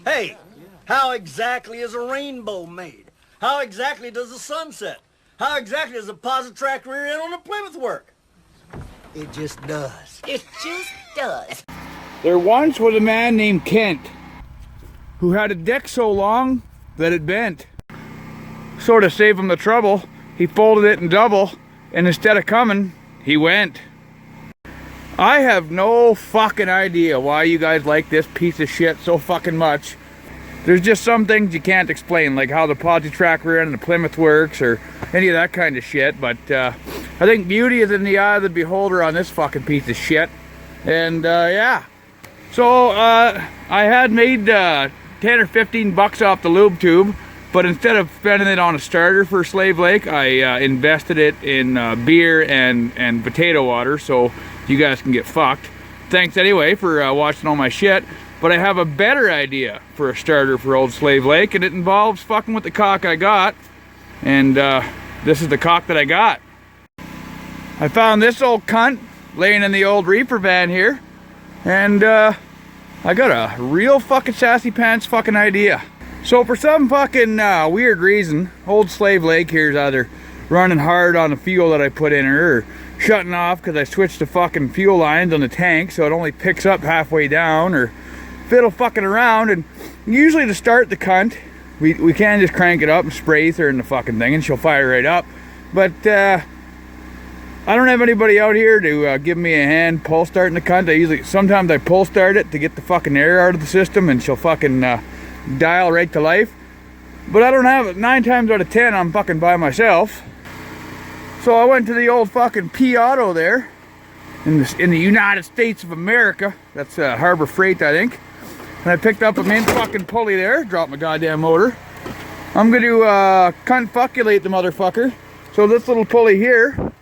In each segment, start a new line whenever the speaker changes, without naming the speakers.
Hey, how exactly is a rainbow made? How exactly does the sun set? How exactly does a POSTAL rear end on a Plymouth work? It just does.
It just does.
There once was a man named Kent who had a deck so long that it bent. So to save him the trouble, he folded it in double, and instead of coming, he went. I have no fucking idea why you guys like this piece of shit so fucking much. There's just some things you can't explain, like how the POSTAL rear end and the Plymouth works, or any of that kind of shit, but I think beauty is in the eye of the beholder on this fucking piece of shit. And yeah. So I had made 10 or 15 bucks off the lube tube, but instead of spending it on a starter for Slave Lake, I invested it in beer and potato water, so you guys can get fucked. Thanks anyway for watching all my shit. But I have a better idea for a starter for old Slave Lake, and it involves fucking with the cock I got. And this is the cock that I got. I found this old cunt laying in the old reefer van here, and I got a real fucking sassy pants fucking idea. So for some fucking weird reason, old Slave Lake here is either running hard on the fuel that I put in her, or shutting off because I switched the fucking fuel lines on the tank so it only picks up halfway down, or fiddle fucking around. And usually to start the cunt, we can just crank it up and spray her in the fucking thing and she'll fire right up. But I don't have anybody out here to give me a hand pull starting the cunt. Sometimes I pull start it to get the fucking air out of the system and she'll fucking dial right to life. But I don't have it. 9 times out of 10 I'm fucking by myself. So I went to the old fucking P Auto there in the United States of America. That's Harbor Freight, I think. And I picked up a main fucking pulley there, dropped my goddamn motor. I'm going to cunt-fuckulate the motherfucker. So this little pulley here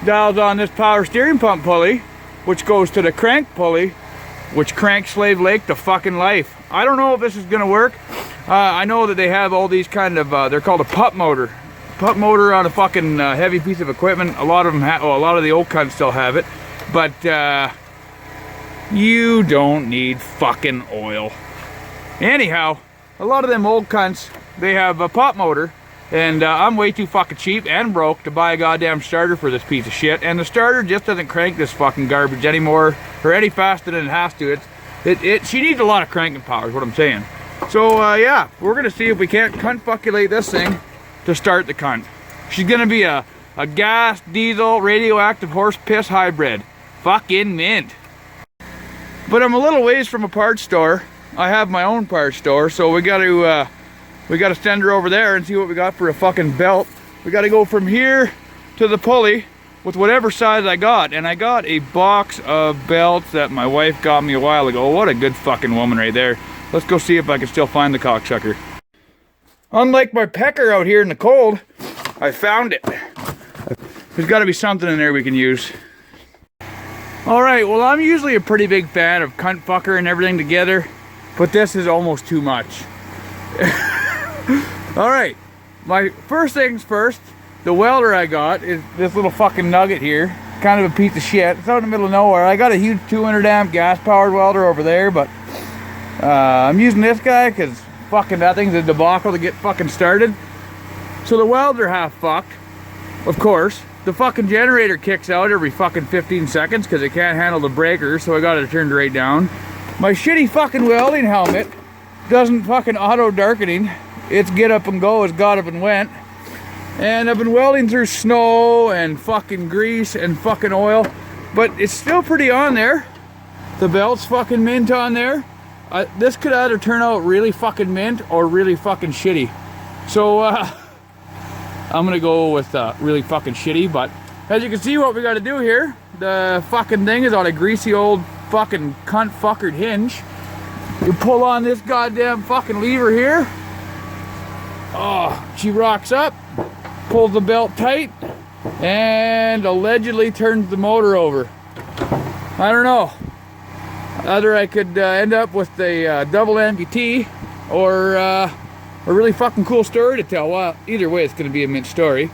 dials on this power steering pump pulley, which goes to the crank pulley, which cranks Slave Lake to fucking life. I don't know if this is going to work. I know that they have all these kind of, they're called a pup motor. Pup motor on a fucking heavy piece of equipment. A lot of them have, well, a lot of the old cunts still have it. But you don't need fucking oil. Anyhow, a lot of them old cunts, they have a pup motor. And I'm way too fucking cheap and broke to buy a goddamn starter for this piece of shit. And the starter just doesn't crank this fucking garbage anymore, or any faster than it has to. She needs a lot of cranking power is what I'm saying. So yeah, we're gonna see if we can't cunt-fuckulate this thing to start the cunt. She's gonna be a gas, diesel, radioactive horse piss hybrid. Fucking mint. But I'm a little ways from a parts store. I have my own parts store, so we gotta send her over there and see what we got for a fucking belt. We gotta go from here to the pulley with whatever size I got. And I got a box of belts that my wife got me a while ago. What a good fucking woman right there. Let's go see if I can still find the cocksucker. Unlike my pecker out here in the cold, I found it. There's gotta be something in there we can use. Alright, well, I'm usually a pretty big fan of cunt fucker and everything together, but this is almost too much. Alright, my first things first, the welder I got is this little fucking nugget here. Kind of a piece of shit. It's out in the middle of nowhere. I got a huge 200 amp gas powered welder over there, but I'm using this guy because fucking that thing's a debacle to get fucking started. So the welder half fucked, of course. The fucking generator kicks out every fucking 15 seconds because it can't handle the breaker, so I got it turned right down. My shitty fucking welding helmet doesn't fucking auto darkening. It's get up and go, it's got up and went. And I've been welding through snow and fucking grease and fucking oil, but it's still pretty on there. The belt's fucking mint on there. This could either turn out really fucking mint or really fucking shitty. So I'm gonna go with really fucking shitty, but as you can see what we gotta do here, the fucking thing is on a greasy old fucking cunt fuckered hinge. You pull on this goddamn fucking lever here. Oh, she rocks up, pulls the belt tight, and allegedly turns the motor over. I don't know. Either I could end up with a double amputee or a really fucking cool story to tell. Well, either way, it's going to be a mint story.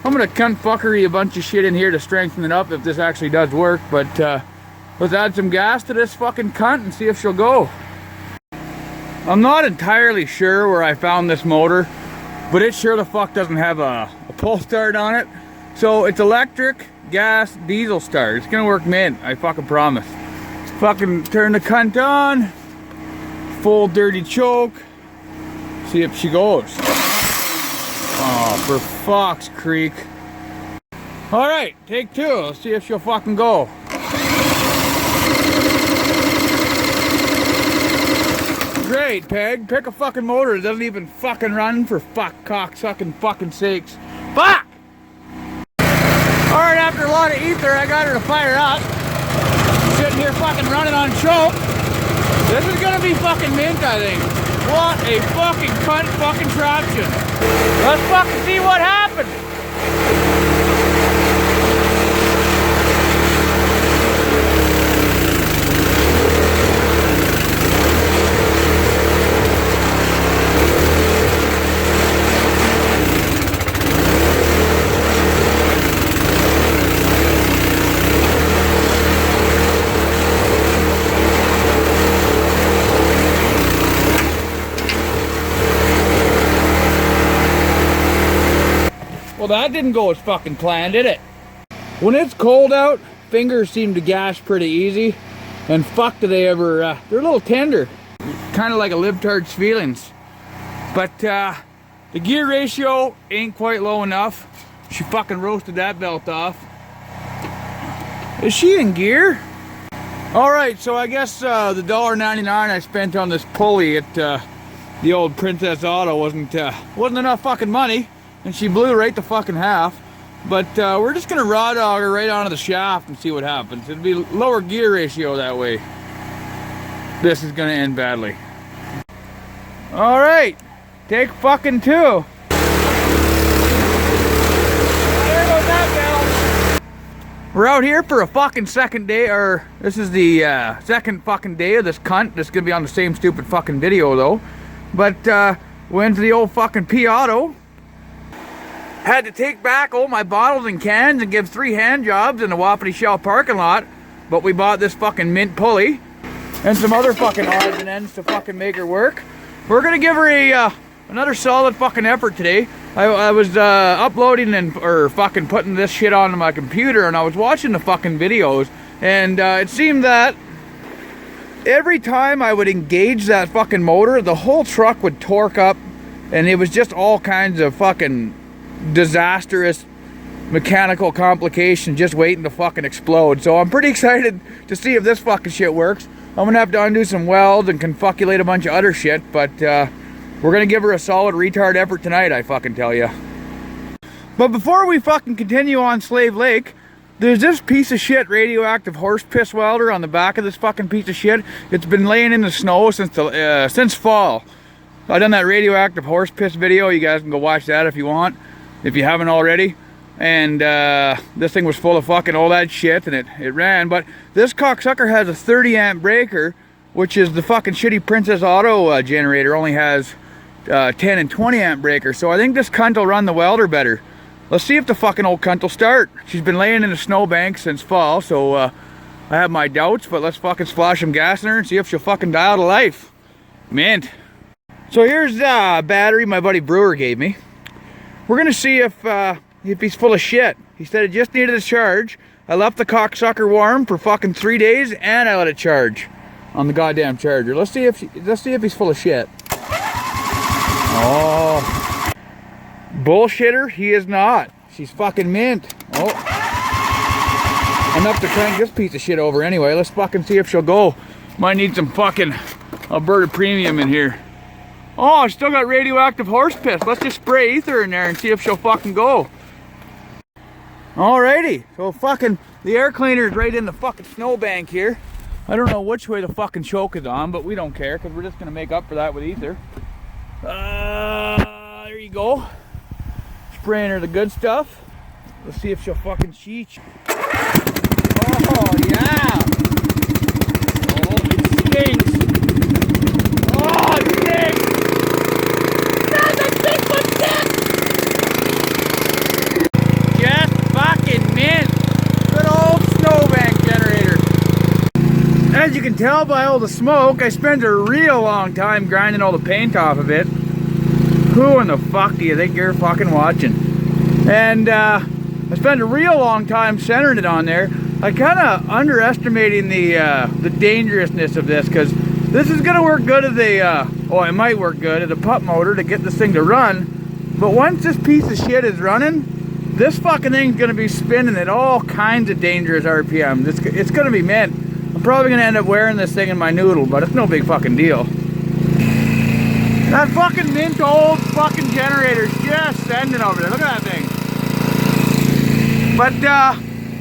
I'm going to cunt fuckery a bunch of shit in here to strengthen it up if this actually does work. But let's add some gas to this fucking cunt and see if she'll go. I'm not entirely sure where I found this motor, but it sure the fuck doesn't have a pull start on it. So it's electric, gas, diesel start. It's gonna work mint, I fucking promise. Fucking turn the cunt on, full dirty choke, see if she goes. Oh, for fuck's creek. Alright, take two, let's see if she'll fucking go. Great, Peg. Pick a fucking motor that doesn't even fucking run, for cock-sucking fucking sakes. Fuck! Alright, after a lot of ether, I got her to fire up. Sitting here fucking running on choke. This is gonna be fucking mint, I think. What a fucking cunt fucking traction. Let's fucking see what happens. Well, that didn't go as fucking planned, did it? When it's cold out, fingers seem to gas pretty easy. And fuck do they ever, they're a little tender. Kind of like a libtard's feelings. But the gear ratio ain't quite low enough. She fucking roasted that belt off. Is she in gear? Alright, so I guess the $1.99 I spent on this pulley at the old Princess Auto wasn't enough fucking money. And she blew right the fucking half. But we're just gonna raw dog her right onto the shaft and see what happens. It'll be lower gear ratio that way. This is gonna end badly. Alright, take fucking two. There goes that bell. We're out here for a fucking second day, or this is the second fucking day of this cunt. This is gonna be on the same stupid fucking video though. But went to the old fucking P Auto. Had to take back all my bottles and cans and give 3 hand jobs in the Wapiti Shell parking lot. But we bought this fucking mint pulley and some other fucking odds and ends to fucking make her work. We're gonna give her a another solid fucking effort today. I was uploading or fucking putting this shit onto my computer, and I was watching the fucking videos, and it seemed that every time I would engage that fucking motor, the whole truck would torque up, and it was just all kinds of fucking disastrous mechanical complication just waiting to fucking explode. So I'm pretty excited to see if this fucking shit works. I'm gonna have to undo some welds and confuculate a bunch of other shit, but we're gonna give her a solid retard effort tonight, I fucking tell you. But before we fucking continue on Slave Lake, there's this piece of shit radioactive horse piss welder on the back of this fucking piece of shit. It's been laying in the snow since fall. I done that radioactive horse piss video. You guys can go watch that if you want, if you haven't already. And this thing was full of fucking all that shit, and it ran. But this cocksucker has a 30 amp breaker, which is the fucking shitty Princess Auto generator only has 10 and 20 amp breaker. So I think this cunt will run the welder better. Let's see if the fucking old cunt will start. She's been laying in the snowbank since fall, so I have my doubts, but let's fucking splash some gas in her and see if she'll fucking die to life. Mint. So here's the battery my buddy Brewer gave me. We're gonna see if he's full of shit. He said it just needed a charge. I left the cocksucker warm for fucking 3 days, and I let it charge on the goddamn charger. Let's see if he's full of shit. Oh. Bullshitter, he is not. She's fucking mint. Oh. Enough to crank this piece of shit over anyway. Let's fucking see if she'll go. Might need some fucking Alberta Premium in here. Oh, I still got radioactive horse piss. Let's just spray ether in there and see if she'll fucking go. Alrighty. So fucking the air cleaner is right in the fucking snowbank here. I don't know which way the fucking choke is on, but we don't care because we're just gonna make up for that with ether. There you go. Spraying her the good stuff. Let's see if she'll fucking cheat. Oh yeah. Oh, it stinks. Oh, it stinks. That's a 6 foot 6. Just fucking mint. Good old snowbank generator. As you can tell by all the smoke, I spent a real long time grinding all the paint off of it. Who in the fuck do you think you're fucking watching? And I spent a real long time centering it on there. I kind of underestimating the dangerousness of this, because this is gonna work good as a, oh, it might work good as a pup motor to get this thing to run. But once this piece of shit is running, this fucking thing's gonna be spinning at all kinds of dangerous RPM. It's gonna be mint. I'm probably gonna end up wearing this thing in my noodle, but it's no big fucking deal. That fucking mint old fucking generator's just sending over there. Look at that thing. But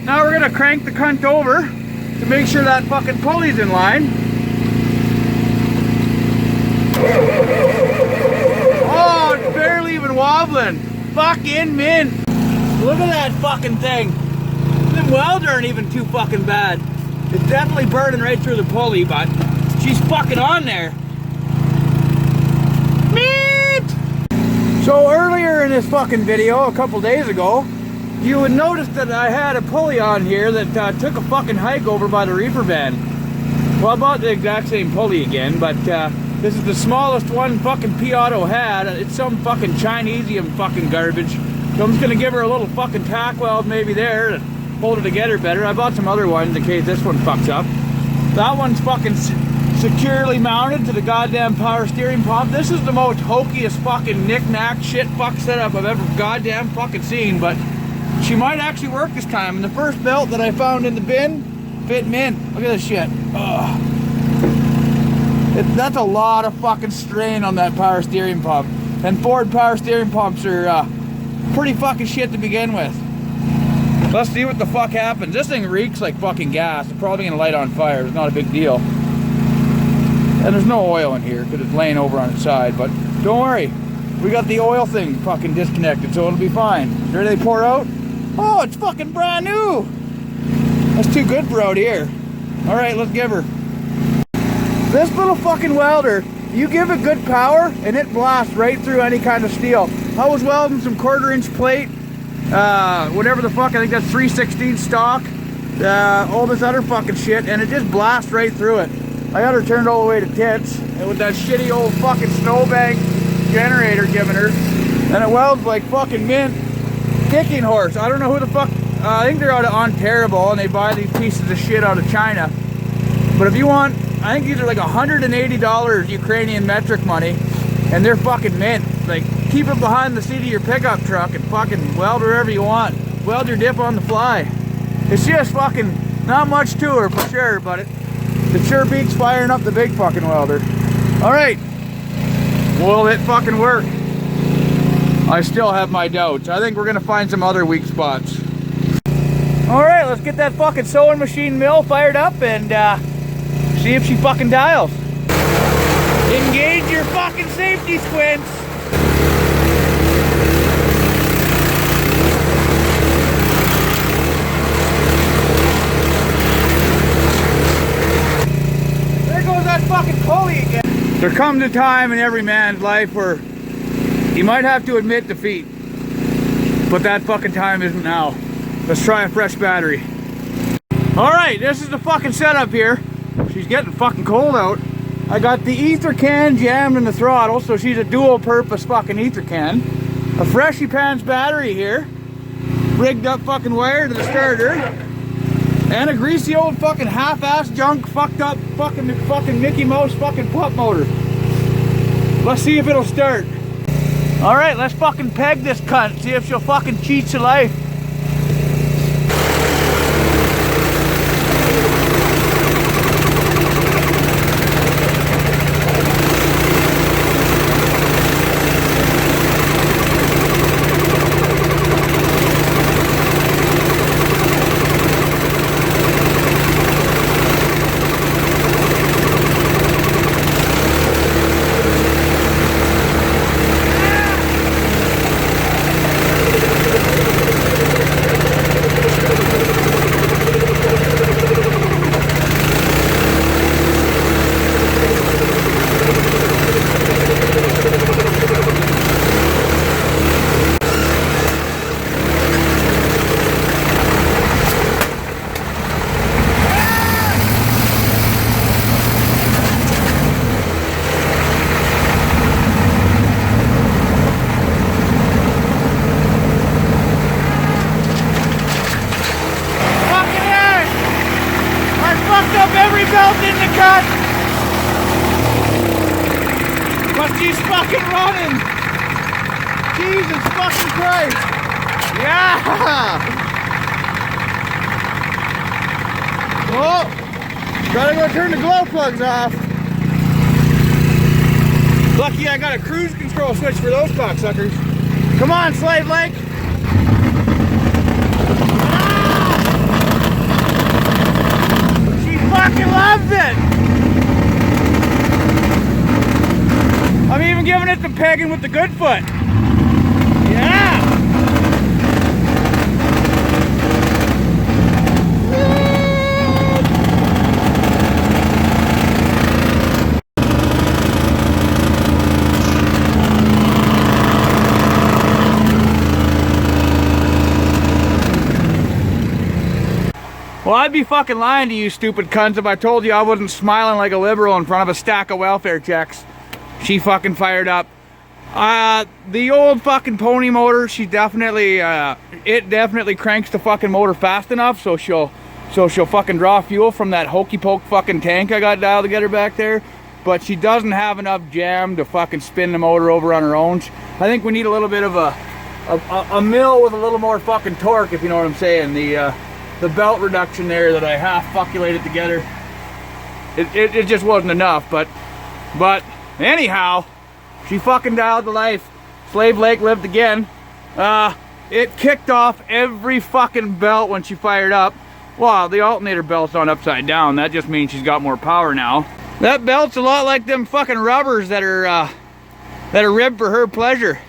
now we're gonna crank the cunt over to make sure that fucking pulley's in line. Oh, it's barely even wobbling. Fucking mint. Look at that fucking thing. The welds aren't even too fucking bad. It's definitely burning right through the pulley, but she's fucking on there. Mint! So earlier in this fucking video, a couple days ago, you would notice that I had a pulley on here that took a fucking hike over by the reefer van. Well, I bought the exact same pulley again, but this is the smallest one fucking P-Auto had. It's some fucking Chinesium fucking garbage. So I'm just gonna give her a little fucking tack weld maybe there to hold it together better. I bought some other ones in case this one fucks up. That one's fucking securely mounted to the goddamn power steering pump. This is the most hokiest fucking knick-knack shit fuck setup I've ever goddamn fucking seen, but she might actually work this time. And the first belt that I found in the bin fit mint. Look at this shit. Ugh. That's a lot of fucking strain on that power steering pump. And Ford power steering pumps are pretty fucking shit to begin with. Let's see what the fuck happens. This thing reeks like fucking gas. It's probably gonna light on fire. It's not a big deal. And there's no oil in here because it's laying over on its side, but don't worry. We got the oil thing fucking disconnected, so it'll be fine. Ready to pour out? Oh, it's fucking brand new. That's too good for out here. All right, let's give her. This little fucking welder, you give it good power and it blasts right through any kind of steel. I was welding some 1/4-inch plate, whatever the fuck, I think that's 3/16 stock, all this other fucking shit, and it just blasts right through it. I got her turned all the way to tits, and with that shitty old fucking snowbank generator giving her, and it welds like fucking mint. Kicking horse. I don't know who the fuck, I think they're out of Ontario, and they buy these pieces of shit out of China. But if you want, I think these are like $180 Ukrainian metric money, and they're fucking mint. Like, keep it behind the seat of your pickup truck and fucking weld wherever you want. Weld your dip on the fly. It's just fucking not much to her for sure, but it sure beats firing up the big fucking welder. All right, will it fucking work? I still have my doubts. I think we're gonna find some other weak spots. All right, let's get that fucking sewing machine mill fired up and see if she fucking dials. Engage your fucking safety squints. There goes that fucking pulley again. There comes a time in every man's life where you might have to admit defeat, but that fucking time isn't now. Let's try a fresh battery. All right, this is the fucking setup here. She's getting fucking cold out. I got the ether can jammed in the throttle, so she's a dual purpose fucking ether can. A Freshie Pants battery here, rigged up fucking wire to the starter, and a greasy old fucking half-ass junk fucked up fucking Mickey Mouse fucking pup motor. Let's see if it'll start. All right, let's fucking peg this cunt, see if she'll fucking cheat to life. belt in the cut. But she's fucking running. Jesus fucking Christ. Yeah. Oh, gotta go turn the glow plugs off. Lucky I got a cruise control switch for those cocksuckers. Come on, Slave Lake. She fucking loves it. I'm even giving it the pegging with the good foot. Yeah. Well, I'd be fucking lying to you stupid cunts if I told you I wasn't smiling like a liberal in front of a stack of welfare checks. She fucking fired up. The old fucking pony motor, she definitely, it definitely cranks the fucking motor fast enough so she'll fucking draw fuel from that hokey poke fucking tank I got dialed together back there. But she doesn't have enough jam to fucking spin the motor over on her own. I think we need a little bit of a mill with a little more fucking torque, if you know what I'm saying. The belt reduction there that I half fuckulated together, it just wasn't enough. But anyhow, she fucking dialed the life. Slave Lake lived again. It kicked off every fucking belt when she fired up. Well, the alternator belt's on upside down. That just means she's got more power now. That belt's a lot like them fucking rubbers that are ribbed for her pleasure.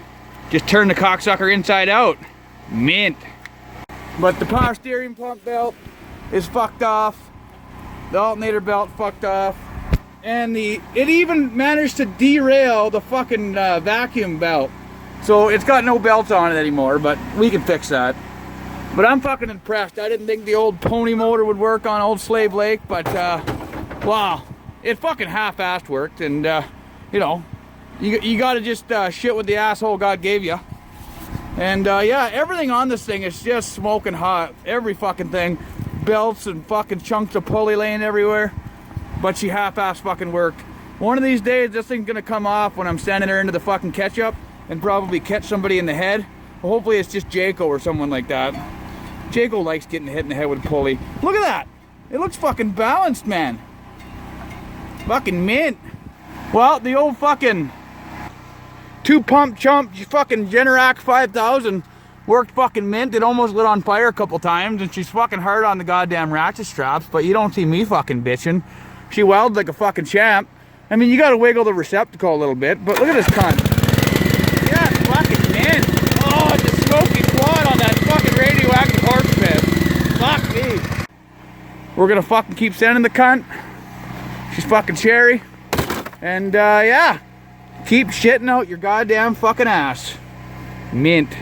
Just turn the cocksucker inside out. Mint. But the power steering pump belt is fucked off. The alternator belt fucked off. And it even managed to derail the fucking vacuum belt. So it's got no belts on it anymore, but we can fix that. But I'm fucking impressed. I didn't think the old pony motor would work on old Slave Lake, but wow, it fucking half-assed worked. And you know, you gotta just shit with the asshole God gave you. And yeah, everything on this thing is just smoking hot. Every fucking thing. Belts and fucking chunks of pulley laying everywhere. But she half-ass fucking worked. One of these days, this thing's gonna come off when I'm sending her into the fucking ketchup and probably catch somebody in the head. Well, hopefully it's just Jaco or someone like that. Jaco likes getting hit in the head with a pulley. Look at that. It looks fucking balanced, man. Fucking mint. Well, the old fucking two-pump chump fucking Generac 5000 worked fucking mint. It almost lit on fire a couple times, and she's fucking hard on the goddamn ratchet straps, but you don't see me fucking bitching. She welded like a fucking champ. I mean, you gotta wiggle the receptacle a little bit, but look at this cunt. Yeah, it's fucking mint. Oh, it's a smoky quad on that fucking radioactive horse piss. Fuck me. We're gonna fucking keep sending the cunt. She's fucking cherry. And yeah, keep shitting out your goddamn fucking ass. Mint.